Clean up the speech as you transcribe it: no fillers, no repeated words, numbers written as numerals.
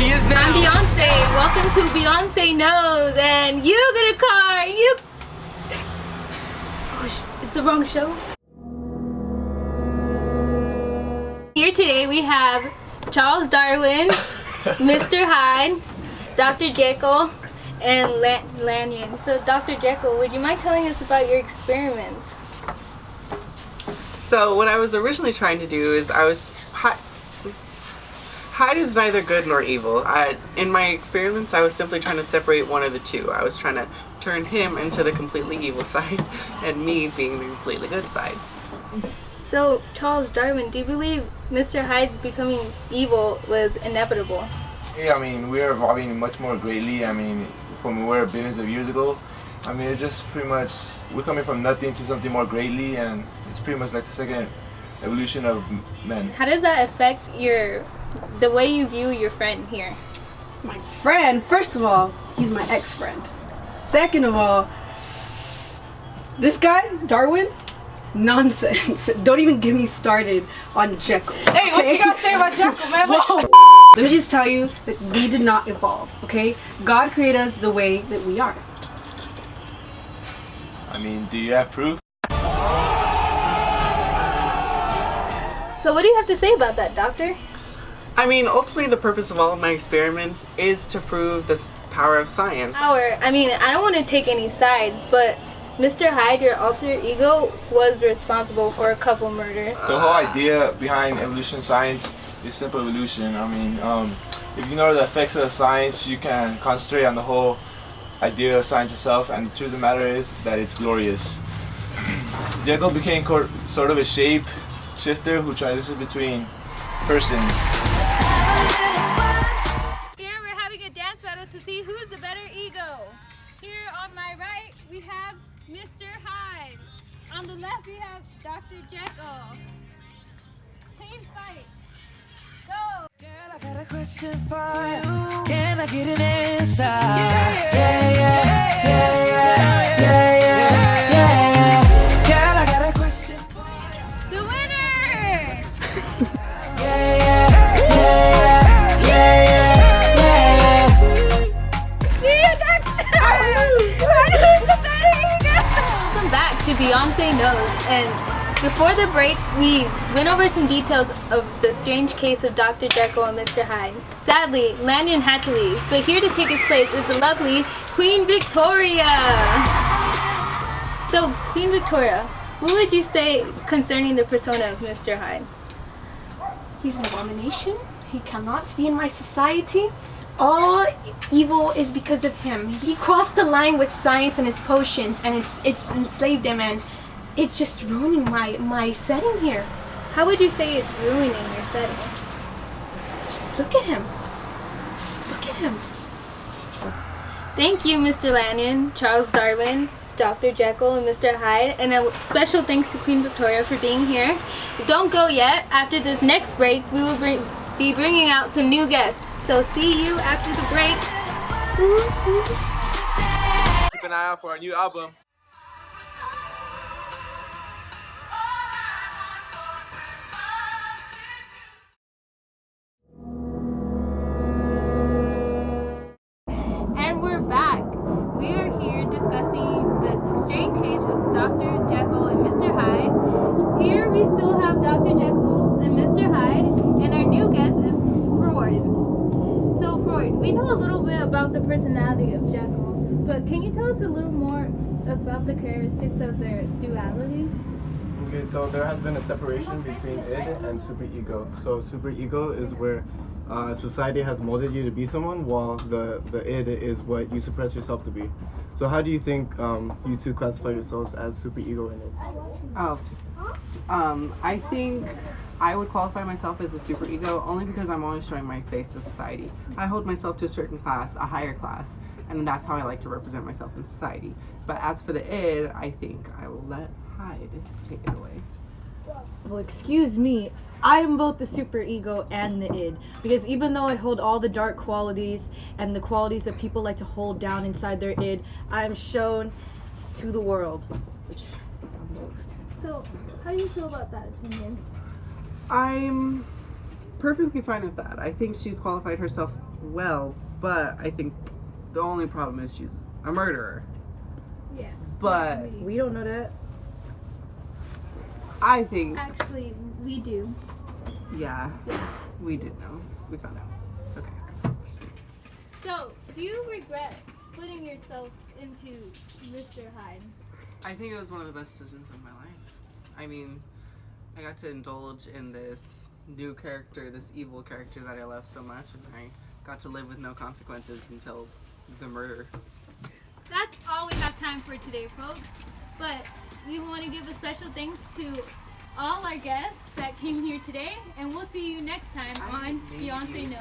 she is now. I'm Beyonce. Welcome to Beyonce Knows, and you get a car. You. Oh, it's the wrong show. Here today we have Charles Darwin, Mr. Hyde, Dr. Jekyll, and Lanyon. So, Dr. Jekyll, would you mind telling us about your experiments? So what I was originally trying to do is Hyde is neither good nor evil. In my experiments, I was simply trying to separate one of the two. I was trying to turn him into the completely evil side and me being the completely good side. So, Charles Darwin, do you believe Mr. Hyde's becoming evil was inevitable? Yeah, I mean, we're evolving much more greatly. I mean, from where billions of years ago. I mean, it's just pretty much, we're coming from nothing to something more greatly, and it's pretty much like the second evolution of men. How does that affect the way you view your friend here? My friend? First of all, he's my ex-friend. Second of all, this guy, Darwin, nonsense. Don't even get me started on Jekyll. Hey, what you gotta say about Jekyll, man? Whoa. Let me just tell you that we did not evolve, okay? God created us the way that we are. I mean, do you have proof? So what do you have to say about that, Doctor? I mean, ultimately the purpose of all of my experiments is to prove the power of science. I mean, I don't want to take any sides, but Mr. Hyde, your alter ego, was responsible for a couple murders. The whole idea behind evolution science is simple evolution. I mean, if you know the effects of science, you can concentrate on the whole idea of science itself, and the truth of the matter is that it's glorious. Jekyll became sort of a shape shifter who transitioned between persons. Here we're having a dance battle to see who's the better ego. Here on my right we have Mr. Hyde. On the left we have Dr. Jekyll. Clean fight. Go! Girl, I got a question for you. Can I get an answer? Yeah. Girl, I got a question for you. The winner! See you next time! Who's the better ego? Welcome back to Beyonce Knows, and before the break, we went over some details of the strange case of Dr. Jekyll and Mr. Hyde. Sadly, Lanyon had to leave, but here to take his place is the lovely Queen Victoria. So, Queen Victoria, what would you say concerning the persona of Mr. Hyde? He's an abomination. He cannot be in my society. All evil is because of him. He crossed the line with science and his potions, and it's enslaved him, and it's just ruining my setting here. How would you say it's ruining your setting? Just look at him. Just look at him. Thank you, Mr. Lanyon, Charles Darwin, Dr. Jekyll, and Mr. Hyde, and a special thanks to Queen Victoria for being here. Don't go yet. After this next break, we will be bringing out some new guests. So see you after the break. Keep an eye out for our new album. And we're back. We are here discussing the strange case of Dr. Jekyll and Mr. Hyde. Here we still have Dr. Jekyll and Mr. Hyde, and our new guest is Freud. So Freud, we know a little bit about the personality of Jekyll, but can you tell us a little more about the characteristics of their duality? Okay, so there has been a separation between id and superego. So superego is where society has molded you to be someone, while the id is what you suppress yourself to be. So how do you think you two classify yourselves as superego and id? I think I would qualify myself as a superego only because I'm always showing my face to society. I hold myself to a certain class, a higher class, and that's how I like to represent myself in society. But as for the id, I think I will let Hyde take it away. Well, excuse me, I am both the superego and the id, because even though I hold all the dark qualities and the qualities that people like to hold down inside their id, I am shown to the world, which I'm both. So, how do you feel about that opinion? I'm perfectly fine with that. I think she's qualified herself well, but I think the only problem is she's a murderer. Yeah. But We don't know that. I think, Actually, we do. yeah, we did know. We found out. Okay. So, do you regret splitting yourself into Mr. Hyde? I think it was one of the best decisions of my life. I mean, I got to indulge in this new character, this evil character that I love so much, and I got to live with no consequences until the murder. That's all we have time for today, folks. But we want to give a special thanks to all our guests that came here today, and we'll see you next time on Beyonce Knows.